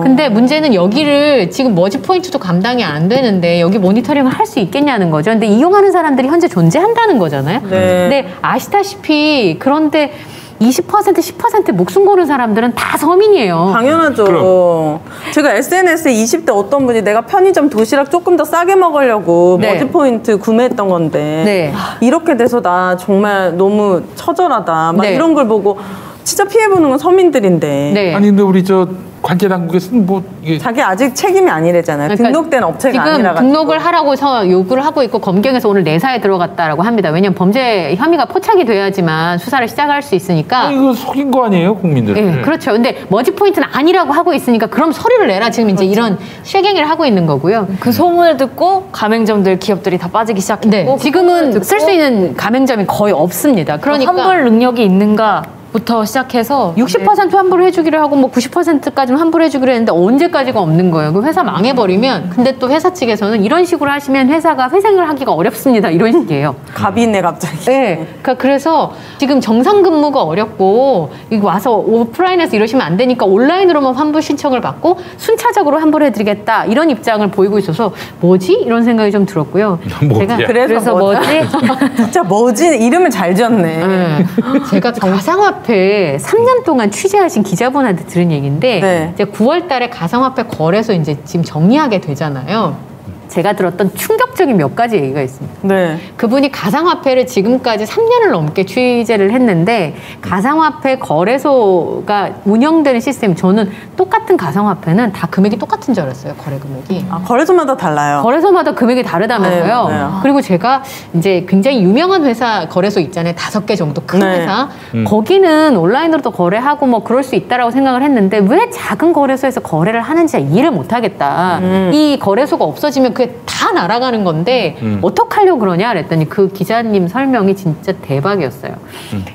근데 문제는 여기를 지금 머지 포인트도 감당이 안 되는데 여기 모니터링을 할 수 있겠냐는 거죠. 근데 이용하는 사람들이 현재 존재한다는 거잖아요. 네. 근데 아시다시피 그런데 20% 10% 목숨 거는 사람들은 다 서민이에요. 당연하죠. 그럼. 제가 SNS에 20대 어떤 분이 내가 편의점 도시락 조금 더 싸게 먹으려고 네. 머지포인트 구매했던 건데 네. 이렇게 돼서 나 정말 너무 처절하다. 막 네. 이런 걸 보고 진짜 피해보는 건 서민들인데 네. 아니 근데 우리 저 관계 당국에서는 뭐 이게 자기 아직 책임이 아니래잖아요. 그러니까 등록된 업체가 지금 아니라 등록을 하라고서 요구를 하고 있고 검경에서 오늘 내사에 들어갔다라고 합니다. 왜냐하면 범죄 혐의가 포착이 돼야지만 수사를 시작할 수 있으니까. 이거 속인 거 아니에요 국민들? 네, 그렇죠. 근데 머지 포인트는 아니라고 하고 있으니까 그럼 서류를 내라. 지금 이제 이런 실갱이를 하고 있는 거고요. 그 소문을 듣고 가맹점들 기업들이 다 빠지기 시작했고 네, 지금은 쓸 수 있는 가맹점이 거의 없습니다. 그러니까 환불 능력이 있는가 부터 시작해서 60% 환불을 해주기로 하고 뭐 90%까지는 환불을 해주기로 했는데 언제까지가 없는 거예요. 그 회사 망해버리면 근데 또 회사 측에서는 이런 식으로 하시면 회사가 회생을 하기가 어렵습니다. 이런 식이에요. 갑이 있네 갑자기. 네, 그러니까 그래서 지금 정상 근무가 어렵고 이거 와서 오프라인에서 이러시면 안 되니까 온라인으로만 환불 신청을 받고 순차적으로 환불해드리겠다 이런 입장을 보이고 있어서 뭐지 이런 생각이 좀 들었고요. 뭐지야? 그래서 그래서 뭐지? 진짜 뭐지? 이름을 잘 지었네. 제가 가상화폐 가상화폐 3년 동안 취재하신 기자분한테 들은 얘기인데 네. 이제 9월 달에 가상화폐 거래소 이제 지금 정리하게 되잖아요. 제가 들었던 충격적인 몇 가지 얘기가 있습니다. 네. 그분이 가상화폐를 지금까지 3년을 넘게 취재를 했는데 가상화폐 거래소가 운영되는 시스템, 저는 똑같은 가상화폐는 다 금액이 똑같은 줄 알았어요. 거래 금액이. 아, 거래소마다 달라요. 거래소마다 금액이 다르다면서요. 네, 네. 그리고 제가 이제 굉장히 유명한 회사 거래소 있잖아요. 5개 정도 큰 네. 회사. 거기는 온라인으로도 거래하고 뭐 그럴 수 있다라고 생각을 했는데 왜 작은 거래소에서 거래를 하는지 이해를 못 하겠다. 이 거래소가 없어지면 그게 다 날아가는 건데 어떡하려고 그러냐 그랬더니 그 기자님 설명이 진짜 대박이었어요.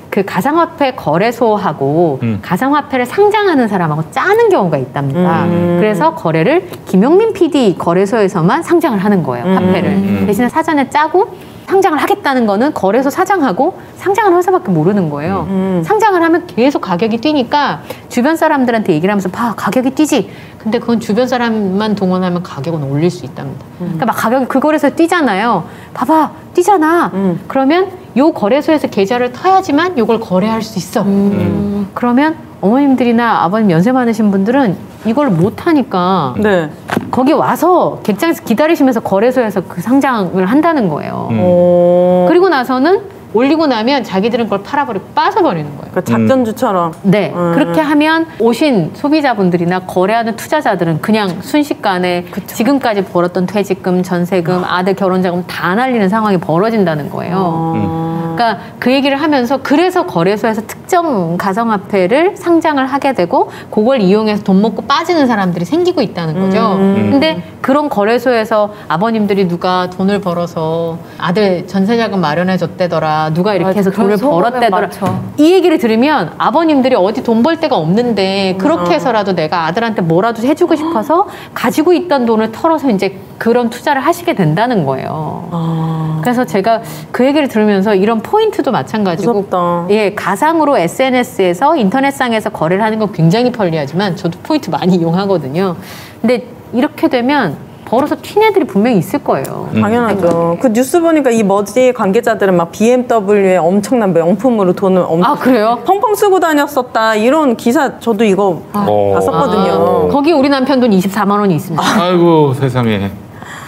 그 가상화폐 거래소하고 가상화폐를 상장하는 사람하고 짜는 경우가 있답니다. 그래서 거래를 김용민 PD 거래소에서만 상장을 하는 거예요. 화폐를. 대신에 사전에 짜고 상장을 하겠다는 거는 거래소 사장하고 상장하는 회사밖에 모르는 거예요. 상장을 하면 계속 가격이 뛰니까 주변 사람들한테 얘기를 하면서 봐, 가격이 뛰지. 근데 그건 주변 사람만 동원하면 가격은 올릴 수 있답니다. 그러니까 막 가격이 그 거래소에 뛰잖아요. 봐봐, 뛰잖아. 그러면 요 거래소에서 계좌를 터야지만 요걸 거래할 수 있어. 그러면 어머님들이나 아버님 연세 많으신 분들은 이걸 못 하니까 네. 거기 와서 객장에서 기다리시면서 거래소에서 그 상장을 한다는 거예요. 그리고 나서는 올리고 나면 자기들은 그걸 팔아버리고 빠져버리는 거예요. 그 작전주처럼. 네. 그렇게 하면 오신 소비자분들이나 거래하는 투자자들은 그냥 순식간에 지금까지 벌었던 퇴직금, 전세금, 아들 결혼자금 다 날리는 상황이 벌어진다는 거예요. 그러니까 그 얘기를 하면서 그래서 거래소에서 특정 가상화폐를 상장을 하게 되고 그걸 이용해서 돈 먹고 빠지는 사람들이 생기고 있다는 거죠. 근데 그런 거래소에서 아버님들이 누가 돈을 벌어서 아들 전세자금 마련해 줬대더라. 누가 이렇게 맞아, 해서 돈을 그런 소문은 벌었대더라. 많죠. 이 얘기를 들으면 아버님들이 어디 돈 벌 데가 없는데 그렇게 해서라도 내가 아들한테 뭐라도 해주고 싶어서 가지고 있던 돈을 털어서 이제 그런 투자를 하시게 된다는 거예요. 그래서 제가 그 얘기를 들으면서 이런 포인트도 마찬가지고 무섭다. 예, 가상으로 SNS에서 인터넷상에서 거래를 하는 건 굉장히 편리하지만 저도 포인트 많이 이용하거든요. 근데 이렇게 되면 벌어서 튄 애들이 분명히 있을 거예요. 당연하죠. 그 뉴스 보니까 이 머지 관계자들은 막 BMW에 엄청난 명품으로 돈을 아, 그래요? 펑펑 쓰고 다녔었다. 이런 기사 저도 이거 봤었거든요. 거기 우리 남편 돈 24만 원이 있습니다. 아이고 세상에.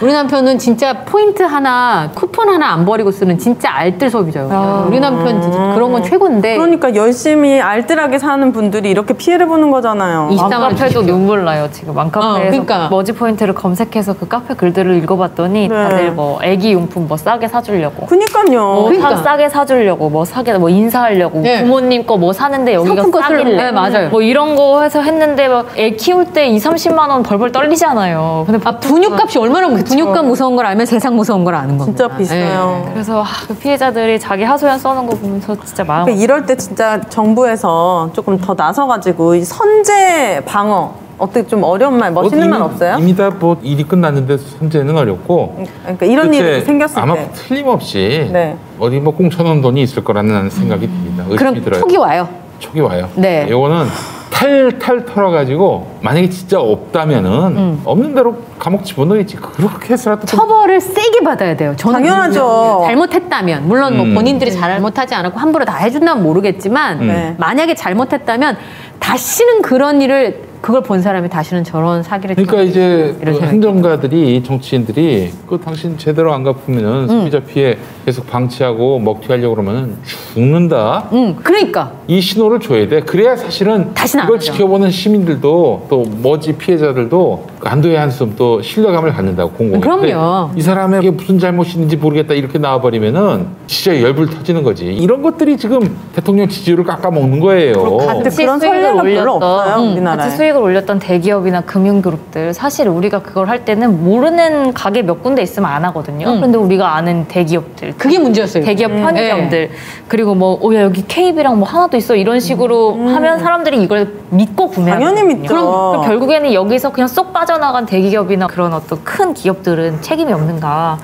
우리 남편은 진짜 포인트 하나, 쿠폰 하나 안 버리고 쓰는 진짜 알뜰 소비자예요. 우리 남편 진짜 그런 건 최고인데. 그러니까 열심히 알뜰하게 사는 분들이 이렇게 피해를 보는 거잖아요. 24만 원 맘카페도 주십시오. 눈물 나요. 지금 맘카페에서 그러니까. 머지 포인트를 검색해서 그 카페 글들을 읽어봤더니 네. 다들 뭐 애기 용품 뭐 싸게 사주려고 그니까요. 그러니까. 싸게 사주려고 뭐 사게 뭐 인사하려고 네. 부모님 거 뭐 사는데 여기가 상품 거 싸길래 네, 맞아요. 뭐 이런 거 해서 했는데 막 애 키울 때 2-30만 원 벌벌 떨리잖아요. 근데 분유값이 얼마나 분유값 무서운 걸 알면 세상 무서운 걸 아는 겁니다. 진짜 비싸요. 그래서 그 피해자들이 자기 하소연 써는 거 보면서 진짜 마음 그러니까 이럴 때 진짜 정부에서 조금 더 나서가지고 이 선제 방어 어떻게 좀 어려운 말, 멋있는 말 없어요? 이미 다 뭐 일이 끝났는데 선제는 어렵고. 그러니까 이런 일이 도대체 생겼을 아마 때. 틀림없이 네. 어디 뭐 꽁쳐놓은 돈이 있을 거라는 생각이 듭니다. 의심이 그럼 들어요. 촉이 와요. 촉이 와요. 네. 이거는 탈탈 털어가지고 만약에 진짜 없다면은 없는 대로 감옥 집어넣겠지. 그렇게 해서라도 좀 처벌을 세게 받아야 돼요. 저는 당연하죠. 잘못했다면 물론 뭐 본인들이 잘못하지 않았고 함부로 다 해준다면 모르겠지만 네. 만약에 잘못했다면 다시는 그런 일을 그걸 본 사람이 다시는 저런 사기를 그러니까 이제 이런 그 생각이 행정가들이 정치인들이 그 당신 제대로 안 갚으면은 소비자 피해 계속 방치하고 먹튀하려고 그러면은 죽는다. 그러니까 이 신호를 줘야 돼. 그래야 사실은 다시는 안 이걸 하죠. 지켜보는 시민들도 또 머지 피해자들도 안도의 한숨 또 신뢰감을 갖는다고 공공에. 그럼요. 근데 이 사람에게 무슨 잘못이 있는지 모르겠다 이렇게 나와버리면은 진짜 열불 터지는 거지. 이런 것들이 지금 대통령 지지율을 깎아먹는 거예요. 근데 그런 선례가 별로 없어요, 우리나라에. 같이 수익을 올렸던 대기업이나 금융그룹들 사실 우리가 그걸 할 때는 모르는 가게 몇 군데 있으면 안 하거든요. 그런데 우리가 아는 대기업들, 그게 문제였어요. 대기업 편의점들 그리고 뭐 야, 여기 KB랑 뭐 하나도 있어 이런 식으로 하면 사람들이 이걸 믿고 구매하거든요. 당연히 믿죠. 그럼 결국에는 여기서 그냥 쏙 빠져나간 대기업이나 그런 어떤 큰 기업들은 책임이 없는가.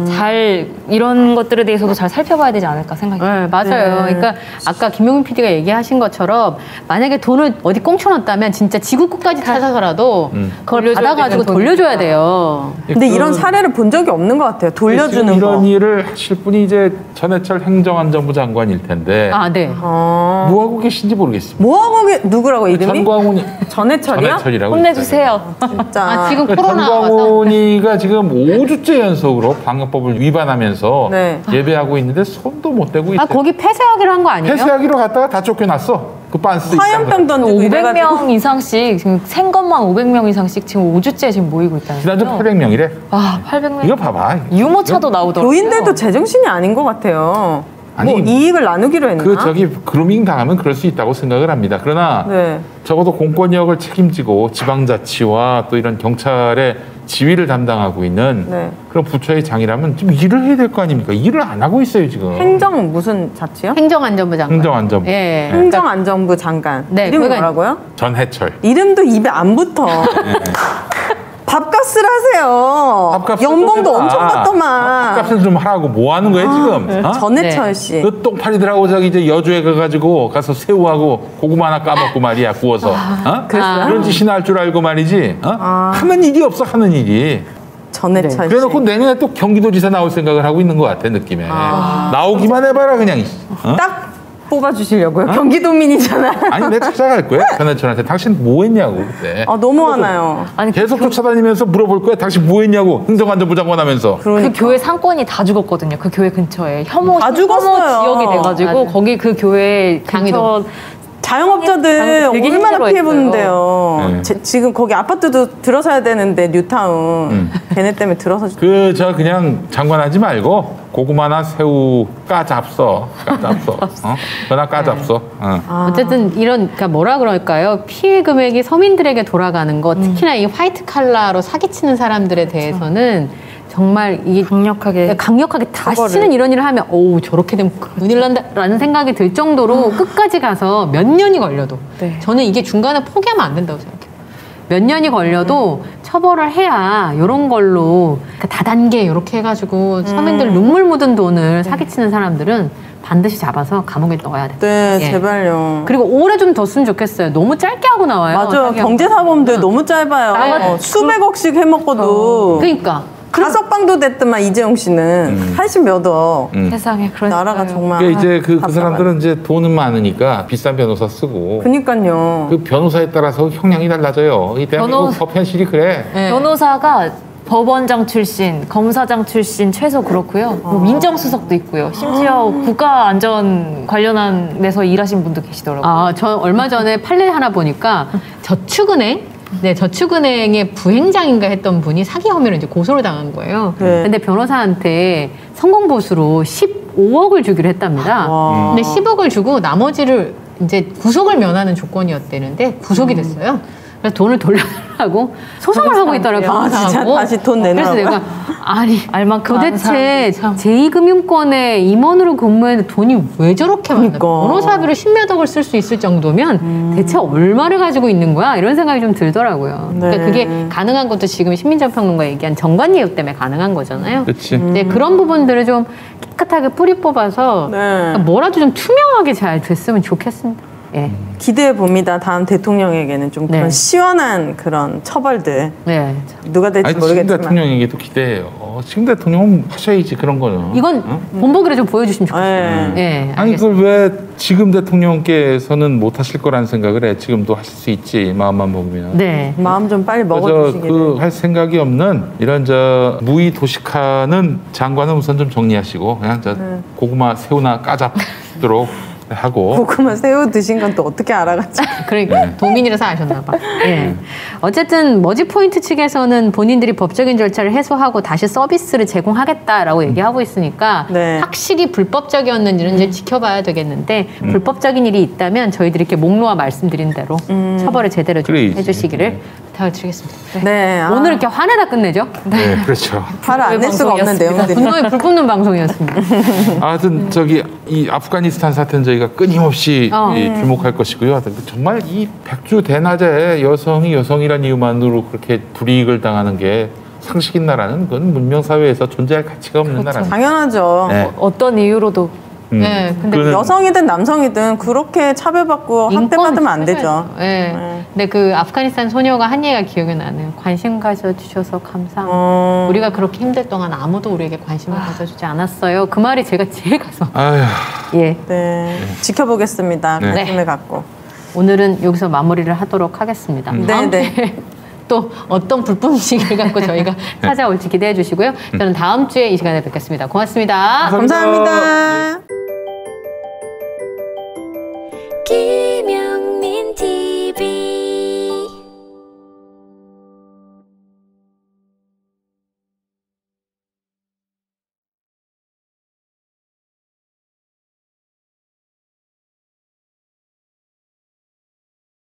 잘 이런 것들에 대해서도 잘 살펴봐야 되지 않을까 생각이 네, 맞아요. 네. 그러니까 아까 김용민 PD가 얘기하신 것처럼 만약에 돈을 어디 꽁쳐놨다면 진짜 지구 끝까지 찾아서라도 그걸 돌려줘야 받아가지고 되는 돌려줘야 돼요. 근데 이런 사례를 본 적이 없는 것 같아요. 돌려주는 지금 거. 이런 일을 하실 분이 이제 전해철 행정안전부 장관일 텐데 아, 네. 뭐 하고 계신지 모르겠습니다. 뭐 하고 누구라고 이름이? 전광훈이 전해철이요? 전해철이라고 혼내주세요. 진짜. 아, 지금 그러니까 코로나 와서. 전광훈이가 지금 5주째 연속으로 방역법을 위반하면서 네. 예배하고 있는데 손도 못 대고 있어요. 아, 거기 폐쇄하기로 한 거 아니에요? 폐쇄하기로 갔다가 다 쫓겨났어. 그 빤스 화염병 던지고 이래가지고. 500명 이상씩 지금 생것만 500명 이상씩 지금 5주째 지금 모이고 있다는 지난주 거예요. 800명이래. 아, 800명. 이거 봐봐. 유모차도 나오더라고요. 교인들도 제정신이 아닌 것 같아요. 아니, 뭐 이익을 나누기로 했나? 그 저기 그루밍 당하면 그럴 수 있다고 생각을 합니다. 그러나 네. 적어도 공권력을 책임지고 지방자치와 또 이런 경찰의 지휘를 담당하고 있는 네. 그런 부처의 장이라면 좀 일을 해야 될 거 아닙니까? 일을 안 하고 있어요 지금. 행정 무슨 자치요? 행정안전부 장관. 행정안전부. 예. 행정안전부 장관. 네, 이름이 그거가- 뭐라고요? 전해철. 이름도 입에 안 붙어. 밥값을 하세요. 밥값을 연봉도 좀 해봐. 엄청 받더만. 밥값을 좀 하라고 뭐 하는 거야 지금? 어? 전해철 네. 씨. 그 똥파리들하고 저기 이제 여주에 가가지고 가서 새우하고 고구마 하나 까먹고 말이야 구워서. 어? 그랬어요? 그런 짓이나 할 줄 알고 말이지. 어? 하는 일이 없어 하는 일이. 전해철 씨. 그래놓고 내년에 또 경기도지사 나올 생각을 하고 있는 것 같아 느낌에. 나오기만 해봐라 그냥. 어? 딱 뽑아주시려고요. 경기도민이잖아. 아니 내가 찾아갈 거야 전해철한테. 당신 뭐 했냐고 그때. 아, 너무 화나요. 아니, 계속 쫓아다니면서 물어볼 거야. 당신 뭐 했냐고. 행정안전부 장관 하면서. 그 교회 상권이 다 죽었거든요. 그 교회 근처에 다 죽었어요. 지역이 돼가지고 맞아요. 거기 그 교회 강의도. 근처 자영업자들 되게 얼마나 힘들어했어요. 피해보는데요. 네. 지금 거기 아파트도 들어서야 되는데 뉴타운 걔네 때문에 들어서 그 저 그냥 장관하지 말고 고구마나 새우 까잡숴. 어? 그나 까잡숴. 어. 어쨌든 이런 그러니까 뭐라 그럴까요? 피해 금액이 서민들에게 돌아가는 거, 특히나 이 화이트 칼라로 사기치는 사람들에 대해서는 정말 이게 강력하게 다시는 이런 일을 하면 오 저렇게 되면 큰일 난다라는 생각이 들 정도로 끝까지 가서 몇 년이 걸려도 네. 저는 이게 중간에 포기하면 안 된다고 생각해요. 몇 년이 걸려도 처벌을 해야 이런 걸로 그러니까 다단계 이렇게 해가지고 서민들 눈물 묻은 돈을 사기치는 사람들은 반드시 잡아서 감옥에 넣어야 돼. 네, 예. 제발요. 그리고 오래 좀 뒀으면 좋겠어요. 너무 짧게 하고 나와요. 맞아요. 사기하고. 경제사범들 너무 짧아요. 아, 수백억씩 해먹어도 그러니까 다섯 방도 됐더만 이재용 씨는 80몇 억. 세상에 그런 나라가 세상에. 정말. 그러니까 이제 그 답답하네. 사람들은 이제 돈은 많으니까 비싼 변호사 쓰고 그니까요. 그 변호사에 따라서 형량이 달라져요. 이 대한민국 변호- 법 현실이 그래. 네. 변호사가 법원장 출신, 검사장 출신 최소 그렇고요. 뭐 민정수석도 있고요. 심지어 국가안전 관련한 데서 일하신 분도 계시더라고요. 아, 저 얼마 전에 판례 하나 보니까 저축은행 네, 저축은행의 부행장인가 했던 분이 사기 혐의로 이제 고소를 당한 거예요. 네. 근데 변호사한테 성공 보수로 15억을 주기로 했답니다. 와. 근데 10억을 주고 나머지를 이제 구속을 면하는 조건이었대는데 구속이 됐어요. 그래서 돈을 돌려달라고 소송을 하고 있더라고요. 아, 진짜 변호사하고. 다시 돈 그래서 내놓으라고요? 내가 아니 알만큼 아는 도대체 사람들이 참. 제2금융권에 임원으로 근무했는데 돈이 왜 저렇게 많아? 그러니까. 변호사비로 10몇 억을 쓸 수 있을 정도면 대체 얼마를 가지고 있는 거야? 이런 생각이 좀 들더라고요. 네. 그러니까 그게 가능한 것도 지금 신민정평론가 얘기한 정관예우 때문에 가능한 거잖아요. 그렇지. 근데 그런 부분들을 좀 깨끗하게 뿌리 뽑아서 네. 뭐라도 좀 투명하게 잘 됐으면 좋겠습니다. 예. 기대해 봅니다. 다음 대통령에게는 좀 그런 네. 시원한 그런 처벌들. 네. 누가 될지 아니 지금 모르겠지만. 대통령에게도 기대해요. 지금 대통령은 하셔야지 그런 거는. 이건 어? 본보기를 좀 보여주시면 좋겠어요. 네. 예. 아니 알겠습니다. 그걸 왜 지금 대통령께서는 못 하실 거라는 생각을 해. 지금도 하실 수 있지 마음만 먹으면. 네. 마음 좀 빨리 먹어주시기를. 그할 생각이 없는 이런 저 무의 도식하는 장관은 우선 좀 정리하시고 그냥 저 고구마 새우나 까잡도록 하고. 고구마 새우 드신 건 또 어떻게 알아갔지? 그러니까 도민이라서 아셨나 봐. 예. 어쨌든 머지 포인트 측에서는 본인들이 법적인 절차를 해소하고 다시 서비스를 제공하겠다라고 얘기하고 있으니까 네. 확실히 불법적이었는지는 이제 지켜봐야 되겠는데 불법적인 일이 있다면 저희들이 이렇게 목 놓아 말씀드린 대로 처벌을 제대로 좀 그래야지. 해주시기를 부탁을 드리겠습니다. 네. 아, 오늘 이렇게 화내다 끝내죠? 네, 그렇죠. 화를 안 낼 수가 없는 내용들이. 분노에 불 뿜는 방송이었습니다. 하여튼 저기 이 아프가니스탄 사태는 저희가 끊임없이 이 주목할 것이고요. 정말 이 백주 대낮에 여성이란 이유만으로 그렇게 불이익을 당하는 게 상식인 나라는 그건 문명 사회에서 존재할 가치가 없는 나라입니다. 당연하죠. 네. 어떤 이유로도 네, 근데 그거는- 여성이든 남성이든 그렇게 차별받고 학대받으면 안 되죠. 네. 근데 그 아프가니스탄 소녀가 한 얘기가 기억이 나네요. 관심 가져주셔서 감사합니다. 우리가 그렇게 힘들 동안 아무도 우리에게 관심을 가져주지 않았어요. 그 말이 제가 제일 가슴. 아휴. 예. 네. 지켜보겠습니다. 네. 관심을 갖고. 오늘은 여기서 마무리를 하도록 하겠습니다. 네, 다음 네. 주에 또 어떤 불품식을 갖고 저희가 찾아올지 기대해 주시고요. 저는 다음 주에 이 시간에 뵙겠습니다. 고맙습니다. 감사합니다. 예.